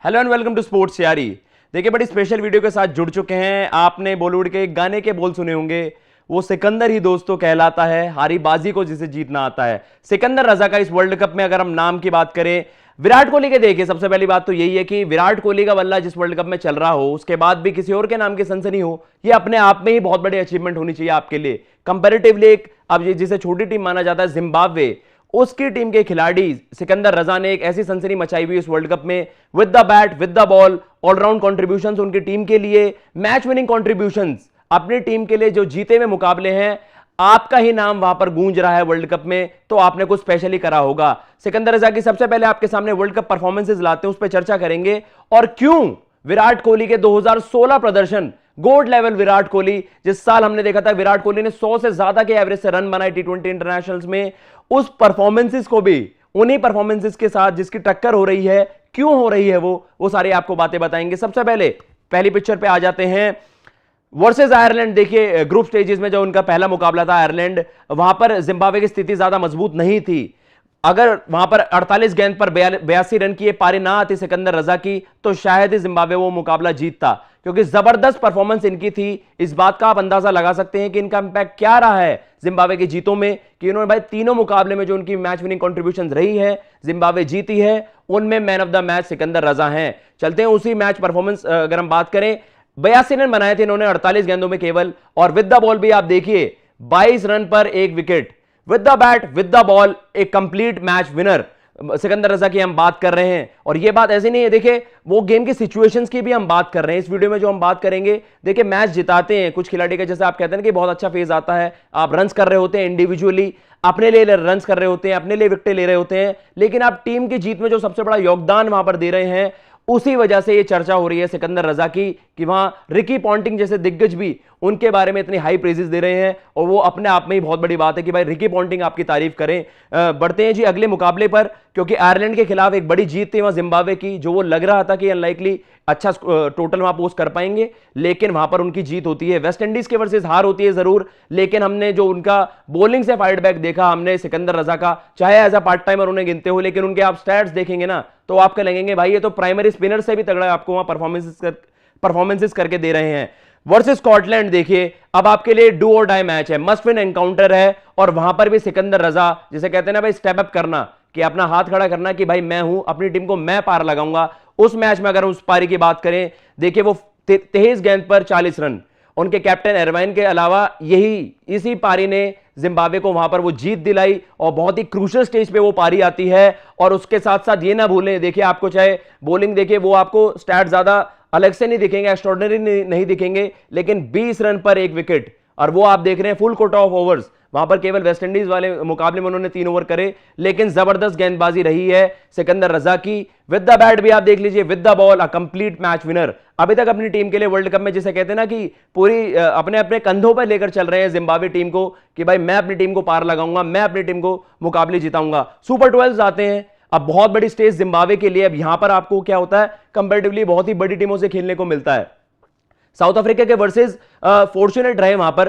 Hello and welcome to sports Yaari. देखिए, बड़ी special video के साथ जुड़ चुके हैं। आपने बॉलीवुड के एक गाने के बोल सुने होंगे, वो सिकंदर ही दोस्तों कहलाता है, हारी बाजी को जिसे जीतना आता है। सिकंदर रजा का इस वर्ल्ड कप में अगर हम नाम की बात करें, विराट कोहली के, देखिए सबसे पहली बात तो यही है कि विराट कोहली का बल्ला जिस वर्ल्ड कप में चल रहा हो, उसके बाद भी किसी और के नाम की सनसनी हो, ये अपने आप में ही बहुत बड़ी अचीवमेंट होनी चाहिए आपके लिए। कंपैरेटिवली एक अब जिसे छोटी टीम माना जाता है जिम्बाब्वे, उसकी टीम के खिलाड़ी सिकंदर रजा ने एक ऐसी सनसनी मचाई हुई इस वर्ल्ड कप में, with the bat with the ball, all round contributions उनकी टीम के लिए, मैच विनिंग कंट्रीब्यूशंस अपनी टीम के लिए, जो जीते हुए मुकाबले हैं, आपका ही नाम वहां पर गूंज रहा है वर्ल्ड कप में, तो आपने कुछ स्पेशली करा होगा। सिकंदर रजा की सबसे पहले आपके सामने वर्ल्ड कप परफॉर्मेंसेस लाते हैं, उस पर चर्चा करेंगे और क्यों विराट कोहली के 2016 प्रदर्शन, गोल्ड लेवल विराट कोहली, जिस साल हमने देखा था विराट कोहली ने 100 से ज्यादा के एवरेज से रन बनाए टी20 इंटरनेशनल्स में, उस परफॉर्मेंसेस को भी उन्हीं परफॉर्मेंसेस के साथ जिसकी टक्कर हो रही है, क्यों हो रही है वो सारी आपको बातें बताएंगे। सबसे पहले पहली पिक्चर पे आ जाते हैं, वर्सेस आयरलैंड। देखिए, ग्रुप स्टेजेस में जो उनका पहला मुकाबला था आयरलैंड, वहां पर जिम्बाब्वे की स्थिति ज्यादा मजबूत नहीं थी। अगर वहां पर 48 गेंद पर 82 रन की ये पारी ना आती सिकंदर रजा की, तो शायद ही जिम्बाब्वे वो मुकाबला जीतता, क्योंकि जबरदस्त परफॉर्मेंस इनकी थी। इस बात का आप अंदाजा लगा सकते हैं कि इनका इंपैक्ट क्या रहा है जिम्बाब्वे की जीतों में, कि उन्होंने भाई तीनों मुकाबले में जो उनकी मैच विनिंग कंट्रीब्यूशन रही है, जिम्बाब्वे जीती है, उनमें man of the match Sikandar Raza हैं। चलते हैं उसी मैच परफॉर्मेंस, अगर हम बात करें, 82 रन बनाए थे इन्होंने 48 गेंदों में केवल, और विद द बॉल भी आप देखिए 22 रन पर एक wicket, with the bat with the ball एक कंप्लीट मैच विनर सिकंदर रजा की हम बात कर रहे हैं। और ये बात ऐसी नहीं है, देखिए वो गेम की सिचुएशंस की भी हम बात कर रहे हैं इस वीडियो में जो हम बात करेंगे। देखिए, मैच जिताते हैं कुछ खिलाड़ी का, जैसे आप कहते हैं कि बहुत अच्छा फेज आता है, आप रन्स कर रहे होते हैं इंडिविजुअली, अपने लिए रन्स कर रहे होते हैं, अपने लिए विकेट ले रहे होते हैं, लेकिन आप टीम की जीत में जो सबसे बड़ा योगदान वहां पर दे रहे हैं, उसी वजह से ये चर्चा हो रही है सिकंदर रजा की, कि वहां रिकी पॉन्टिंग जैसे दिग्गज भी उनके बारे में इतनी हाई प्रेजेस दे रहे हैं, और वो अपने आप में ही बहुत बड़ी बात है कि भाई रिकी पॉन्टिंग आपकी तारीफ करें। बढ़ते हैं जी अगले मुकाबले पर, क्योंकि आयरलैंड के खिलाफ एक बड़ी जीत थी वहां जिम्बाब्वे की, जो वो लग रहा था कि अनलाइकली अच्छा टोटल वहां पोस्ट कर पाएंगे, लेकिन वहां पर उनकी जीत होती है। वेस्ट इंडीज के वर्सेस हार होती है जरूर, लेकिन हमने जो उनका बॉलिंग से फाइट बैक देखा हमने सिकंदर रजा का, चाहे एज अ पार्ट टाइमर उन्हें गिनते हो, लेकिन उनके आप स्टैट्स देखेंगे ना, तो आपके लगेंगे भाई ये तो प्राइमरी स्पिनर से भी तगड़ा आपको वहां परफॉर्मेंसेस करके दे रहे हैं। वर्सेस स्कॉटलैंड, देखिए अब आपके लिए डू और डाई मैच है, मस्ट विन एनकाउंटर है, और वहां पर भी सिकंदर रजा, जिसे कहते हैं ना भाई स्टेप अप करना, कि अपना हाथ खड़ा करना कि भाई मैं हूं, अपनी टीम को मैं पार लगाऊंगा। उस मैच में अगर उस पारी की बात करें, देखिए वो 23 गेंद पर 40 रन, उनके कैप्टन एरवाइन के अलावा इसी पारी ने जिम्बाब्वे को वहां पर वो जीत दिलाई, और बहुत ही क्रूशियल स्टेज पे वो पारी आती है। और उसके साथ साथ ये ना भूलें, देखिए आपको चाहे बॉलिंग देखिए, वो आपको स्टैट ज्यादा अलग से नहीं दिखेंगे, एक्स्ट्रॉर्डिनरी नहीं दिखेंगे, लेकिन 20 रन पर एक विकेट, और वो आप देख रहे हैं फुल कोटा ऑफ ओवर्स। वहां पर केवल वेस्ट इंडीज वाले मुकाबले में उन्होंने 3 ओवर करे, लेकिन जबरदस्त गेंदबाजी रही है सिकंदर रजा की। विद द बैट भी आप देख लीजिए, with the ball a complete match winner. अभी तक अपनी टीम के लिए वर्ल्ड कप में, जिसे कहते हैं ना कि पूरी अपने अपने कंधों पर लेकर चल रहे हैं जिम्बाब्वे टीम को, कि भाई मैं अपनी टीम को पार लगाऊंगा, मैं अपनी टीम को मुकाबले जिताऊंगा। सुपर 12 आते हैं, अब बहुत बड़ी स्टेज जिम्बाब्वे के लिए। अब यहां पर आपको क्या होता है, कंपैरेटिवली बहुत ही बड़ी टीमों से खेलने को मिलता है। साउथ अफ्रीका के वर्सेस फॉर्चुनेट रहे वहां पर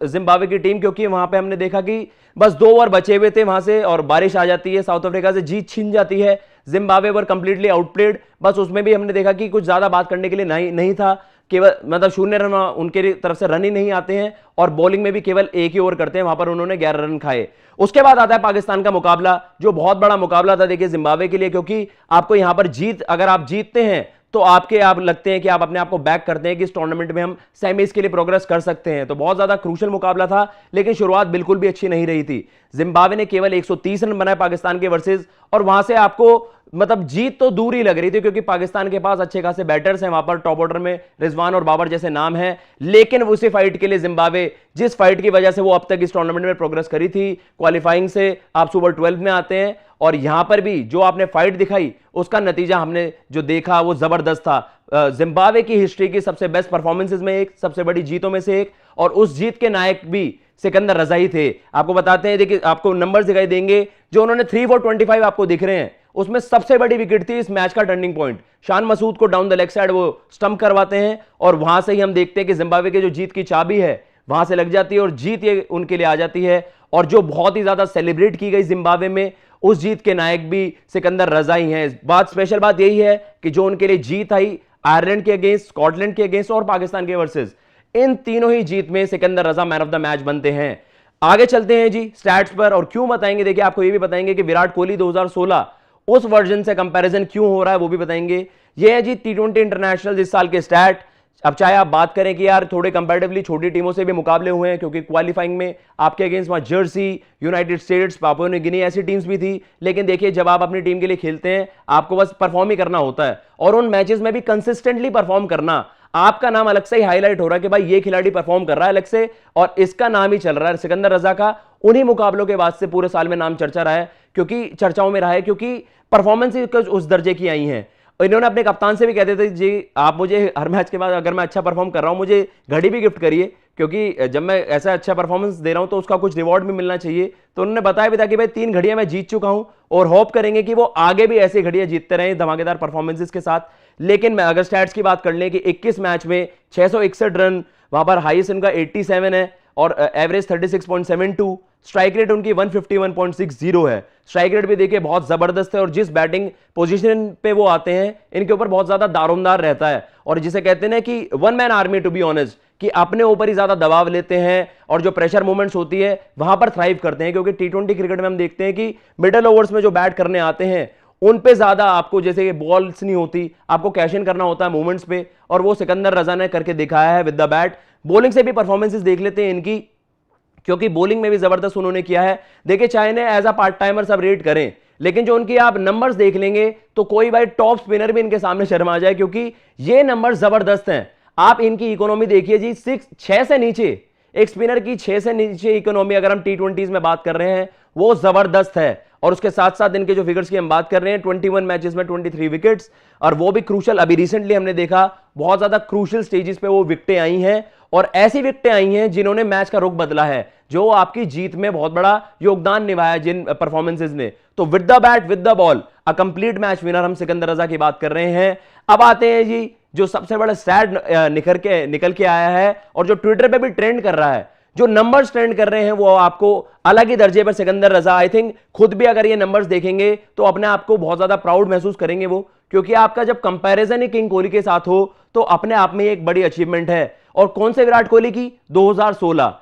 जिम्बाब्वे की टीम, क्योंकि वहां पे हमने देखा कि बस 2 ओवर बचे हुए थे वहां से, और बारिश आ जाती है, साउथ अफ्रीका से जीत छीन जाती है। जिम्बाब्वे वर कंप्लीटली आउटप्लेड, बस उसमें भी हमने देखा कि कुछ ज्यादा बात करने के लिए नहीं था, केवल मतलब 0 रन उनके तरफ से रन ही नहीं आते हैं, और बॉलिंग में भी केवल 1 ही ओवर करते हैं, वहां पर उन्होंने 11 रन खाए। उसके बाद आता है पाकिस्तान का मुकाबला, जो बहुत बड़ा मुकाबला था देखिए जिम्बाब्वे के लिए, क्योंकि आपको यहां पर अगर आप जीतते हैं तो आप लगते हैं कि आप अपने आप को बैक करते हैं कि इस टूर्नामेंट में हम सेमीज के लिए प्रोग्रेस कर सकते हैं। तो बहुत ज्यादा क्रूशियल मुकाबला था, लेकिन शुरुआत बिल्कुल भी अच्छी नहीं रही थी। जिम्बाब्वे ने केवल 130 रन बनाए पाकिस्तान के वर्सेस, और वहां से आपको मतलब जीत तो दूर ही लग रही थी, क्योंकि पाकिस्तान के पास अच्छे खासे बैटर्स हैं वहां पर, टॉप ऑर्डर में रिजवान और बाबर जैसे नाम हैं, लेकिन उसी फाइट के लिए जिम्बाब्वे, जिस फाइट की वजह से वो अब तक इस टूर्नामेंट में प्रोग्रेस करी थी, क्वालिफाइंग से आप सुपर 12 में आते हैं, और यहां पर भी जो आपने फाइट दिखाई, उसका नतीजा हमने जो देखा वो जबरदस्त था। जिम्बाब्वे की हिस्ट्री की सबसे बेस्ट परफॉर्मेंसेज में एक, सबसे बड़ी जीतों में से एक, और उस जीत के नायक भी सिकंदर रजा ही थे। आपको बताते हैं, देखिए आपको नंबर्स दिखाई देंगे, जो उन्होंने 3 for 25 आपको दिख रहे हैं, उसमें सबसे बड़ी विकेट थी इस मैच का टर्निंग पॉइंट, शान मसूद को डाउन द लेग साइड वो स्टंप करवाते हैं, और वहां से ही हम देखते हैं कि जिम्बाब्वे की जो जीत की चाबी है वहां से लग जाती है और जीत ये उनके लिए आ जाती है। और जो बहुत ही ज्यादा सेलिब्रेट की गई जिम्बाब्वे में, उस जीत के नायक भी सिकंदर रजा ही हैं। बात स्पेशल बात यही है कि जो उनके लिए जीत आई आयरलैंड के अगेंस्ट, स्कॉटलैंड के अगेंस्ट और पाकिस्तान के वर्सेस, इन तीनों ही जीत में सिकंदर रजा मैन ऑफ द मैच बनते हैं। आगे चलते हैं जी स्टैट्स पर, और क्यों बताएंगे, देखिए आपको ये भी बताएंगे कि विराट कोहली 2016 उस वर्जन से कंपैरिजन क्यों हो रहा है वो भी बताएंगे। ये है जी T20 इंटरनेशनल इस साल के स्टैट। अब चाहे आप बात करें कि यार थोड़े कंपैरेटिवली छोटी टीमों से भी मुकाबले हुए हैं, क्योंकि क्वालिफाइंग में आपके अगेंस्ट वहां Jersey, United states, Papua New Guinea ऐसी टीम्स भी थी, लेकिन देखिए जब आप अपनी टीम के लिए खेलते हैं आपको बस परफॉर्म ही करना होता है, और उन मैचेस में भी कंसिस्टेंटली परफॉर्म करना। आपका नाम अलग से ही हाईलाइट हो रहा है कि भाई ये खिलाड़ी परफॉर्म कर रहा है अलग से, और इसका नाम ही चल रहा है सिकंदर रजा का। उन्हीं मुकाबलों के बाद से पूरे साल में नाम चर्चा रहा है, क्योंकि चर्चाओं में रहा है, क्योंकि परफॉर्मेंस उस दर्जे की आई हैं। इन्होंने अपने कप्तान से भी कहते थे जी आप मुझे हर मैच के बाद अगर मैं अच्छा परफॉर्म कर रहा हूं मुझे घड़ी भी गिफ्ट करिए, क्योंकि जब मैं ऐसा अच्छा परफॉर्मेंस दे रहा हूं तो उसका कुछ रिवॉर्ड भी मिलना चाहिए। तो उन्होंने बताया भी था कि भाई 3 घड़ियां मैं जीत चुका हूं और होप करेंगे कि वो आगे भी ऐसी घड़ियां जीतते रहें धमाकेदार परफॉर्मेंसेस के साथ। लेकिन मैं अगर स्टैट्स की बात कर लें कि 21 मैच में 661 रन, वहां पर हाईएस्ट इनका 87 है और एवरेज 36.72, स्ट्राइक रेट उनकी 151.60 है। स्ट्राइक रेट भी देखिए बहुत जबरदस्त है, और जिस बैटिंग पोजीशन पे वो आते हैं इनके ऊपर बहुत ज्यादा दारोमदार रहता है, और जिसे कहते हैं ना कि one man army to be honest, कि अपने ऊपर ही ज्यादा दबाव लेते हैं और जो प्रेशर मूवमेंट्स होती है वहां पर थ्राइव करते हैं। क्योंकि T20 क्रिकेट में हम देखते हैं कि मिडल ओवर्स में जो बैट करने आते हैं उन पे ज्यादा आपको जैसे बॉल्स नहीं होती, आपको कैश इन करना होता है मूवमेंट्स पे, और वो सिकंदर रजा ने करके दिखाया है विद द बैट। बॉलिंग से भी परफॉर्मेंसेस देख लेते हैं इनकी, क्योंकि बॉलिंग में भी जबरदस्त उन्होंने किया है। देखिए चाहे ने एज अ पार्ट टाइमर सब रेट करें, लेकिन जो उनकी आप नंबर्स देख लेंगे तो कोई भाई टॉप स्पिनर भी इनके सामने शर्मा जाए, क्योंकि ये नंबर जबरदस्त हैं। आप इनकी इकोनॉमी देखिए जी, 6 से नीचे एक स्पिनर की 6 से नीचे इकोनॉमी अगर हम T20s में बात कर रहे हैं वो जबरदस्त है। और उसके साथ साथ इनके जो फिगर्स की हम बात कर रहे हैं 21 मैचेस में 23 विकेट्स, और वो भी क्रूशल। अभी रिसेंटली हमने देखा बहुत ज्यादा क्रूशल स्टेजेस पे वो विकेटें आई हैं, और ऐसी विकेटें आई हैं जिन्होंने मैच का रुख बदला है, जो आपकी जीत में बहुत बड़ा योगदान निभाया जिन परफॉर्मेंसेस ने। तो with the bat with the ball a complete match winner हम सिकंदर रजा की बात कर रहे हैं। अब आते हैं जी जो सबसे बड़ा स्टैट निकल के आया है और जो ट्विटर पे भी ट्रेंड कर रहा है, जो नंबर्स ट्रेंड कर रहे हैं वो आपको अलग ही दर्जे पर सिकंदर रजा आई थिंक खुद भी अगर ये नंबर्स देखेंगे तो अपने आप को बहुत ज्यादा प्राउड महसूस करेंगे वो, क्योंकि आपका जब कंपैरिजन ही किंग कोहली के साथ हो तो अपने आप में एक बड़ी अचीवमेंट है। और कौन से विराट कोहली की? 2016।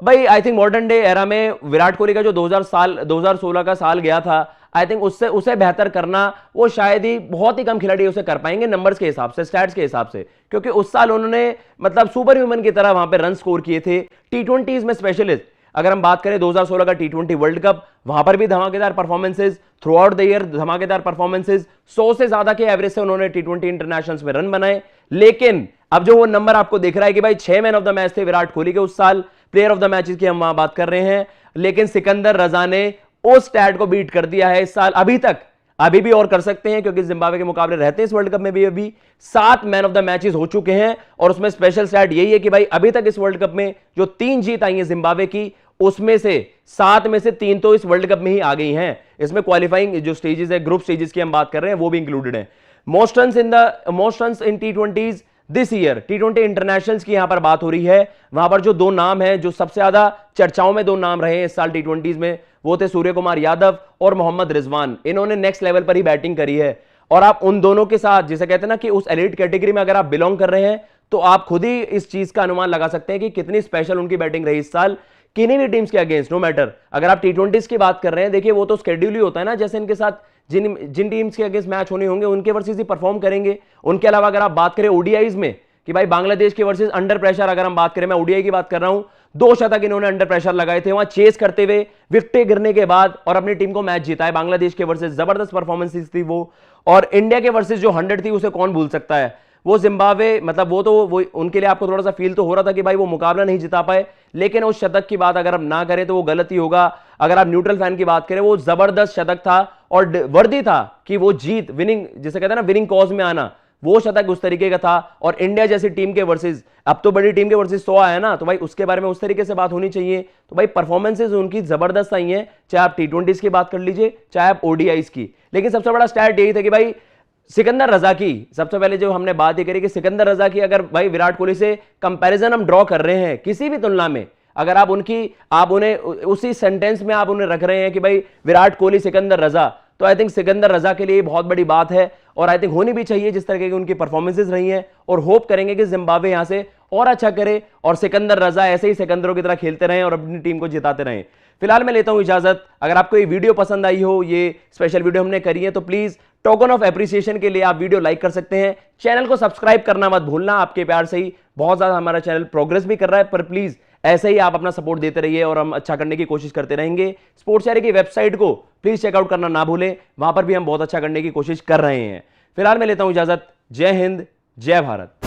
भाई I think modern day era में विराट कोहली का जो 2016 का साल गया था, आई थिंक उसे बेहतर करना वो शायद ही बहुत ही कम खिलाड़ी उसे कर पाएंगे नंबर्स के हिसाब से, स्टैट्स के हिसाब से, क्योंकि उस साल उन्होंने मतलब सुपर ह्यूमन की तरह वहां पे रन स्कोर किए थे। T20s में स्पेशलिस्ट अगर हम बात करें 2016 का T20 वर्ल्ड कप, वहां पर भी धमाकेदार performances, through out the year धमाकेदार परफॉर्मेंसेस, 100 से ज्यादा के एवरेज से उन्होंने T20 इंटरनेशनल्स में रन बनाए। लेकिन अब जो वो नंबर आपको दिख रहा है कि भाई 6 मैन ऑफ द मैच थे विराट कोहली के उस साल, प्लेयर ऑफ द मैचेस की हम वहां बात कर रहे हैं, लेकिन सिकंदर रजा ने उस स्टैट को बीट कर दिया है इस साल। अभी तक अभी भी और कर सकते हैं क्योंकि जिम्बाब्वे के मुकाबले रहते हैं इस वर्ल्ड कप में भी। अभी 7 मैन ऑफ द मैचेस हो चुके हैं, और उसमें स्पेशल स्टैट यही है कि भाई अभी तक इस वर्ल्ड कप में जो 3 जीत आई है जिम्बाब्वे की, उसमें से 7 में से 3 तो इस वर्ल्ड कप में ही आ गई हैं। इसमें क्वालिफाइंग जो स्टेजेस है, ग्रुप स्टेजेस की हम बात कर रहे हैं, वो भी इंक्लूडेड है। Most runs in T20s this year, T20 internationals की यहां पर बात हो रही है। वहां पर जो 2 नाम है, जो सबसे ज्यादा चर्चाओं में 2 नाम रहे हैं इस साल T20s में, वो थे सूर्य कुमार यादव और मोहम्मद रिजवान। इन्होंने नेक्स्ट लेवल पर ही बैटिंग करी है, और आप उन दोनों के साथ जिसे कहते हैं ना कि उस एलीट कैटेगरी में अगर आप बिलोंग कर रहे हैं तो आप खुद ही इस चीज का अनुमान लगा सकते हैं कि कितनी स्पेशल उनकी बैटिंग रही इस साल किन्हीं भी टीम्स के अगेंस्ट, नो मैटर। अगर आप T20s की बात कर रहे हैं, देखिए वो तो स्केड्यूल ही होता है ना, जैसे इनके साथ जिन टीम्स के अगेंस्ट मैच होने होंगे उनके वर्सेस ही परफॉर्म करेंगे। उनके अलावा अगर आप बात करें ODIs में कि भाई बांग्लादेश के वर्सेस अंडर प्रेशर, अगर हम बात करें, मैं ODI की बात कर रहा हूं, 2 शतक इन्होंने अंडर प्रेशर लगाए थे वहां चेस करते हुए विकेटें गिरने के बाद, और अपनी टीम को मैच जीता है बांग्लादेश के वर्सेस। जबरदस्त परफॉर्मेंसेस थी वो। और इंडिया के वर्सेस जो 100 थी उसे कौन भूल सकता है। वो जिम्बाब्वे मतलब वो उनके लिए आपको थोड़ा सा फील तो हो रहा था कि भाई वो मुकाबला नहीं जिता पाए, लेकिन उस शतक की बात अगर हम ना करें तो वो गलत ही होगा। अगर आप न्यूट्रल फैन की बात करें, वो जबरदस्त शतक था और वर्दी था कि वो जीत, विनिंग जिसे कहते हैं ना, विनिंग कॉज में आना, वो शतक उस तरीके का था। और इंडिया जैसी टीम के वर्सेस, अब तो बड़ी टीम के वर्सेस 100 आया ना, तो भाई उसके बारे में उस तरीके से बात होनी चाहिए। तो भाई परफॉर्मेंसेस उनकी जबरदस्त आई हैं, चाहे आप T20s की बात कर लीजिए, चाहे आप ODIs की। लेकिन सबसे बड़ा स्टैट यही था कि भाई सिकंदर रजा की सबसे पहले जो हमने बात ये करी कि सिकंदर रजा की अगर भाई विराट कोहली से कंपैरिजन हम ड्रॉ कर रहे हैं किसी भी तुलना में, अगर आप उन्हें उसी सेंटेंस में आप उन्हें रख रहे हैं कि भाई विराट कोहली सिकंदर रजा, तो आई थिंक सिकंदर रजा के लिए बहुत बड़ी बात है और आई थिंक होनी भी चाहिए जिस तरह की उनकी परफॉर्मेंसेज रही हैं। और होप करेंगे कि जिम्बाब्वे यहां से और अच्छा करे और सिकंदर रजा ऐसे ही सिकंदरों की तरह खेलते रहें और अपनी टीम को जिताते रहें। फिलहाल मैं लेता हूं इजाजत। अगर आपको ये वीडियो पसंद आई हो, ये स्पेशल वीडियो हमने करी है, तो प्लीज टोकन ऑफ एप्रिसिएशन के लिए आप वीडियो लाइक कर सकते हैं। चैनल को सब्सक्राइब करना मत भूलना, आपके प्यार से ही बहुत ज्यादा हमारा चैनल प्रोग्रेस भी कर रहा है। पर प्लीज ऐसे ही आप अपना सपोर्ट देते रहिए और हम अच्छा करने की कोशिश करते रहेंगे। स्पोर्ट्स डायरी की वेबसाइट को प्लीज चेकआउट करना ना भूलें, वहां पर भी हम बहुत अच्छा करने की कोशिश कर रहे हैं। फिलहाल मैं लेता हूं इजाजत। जय हिंद, जय भारत।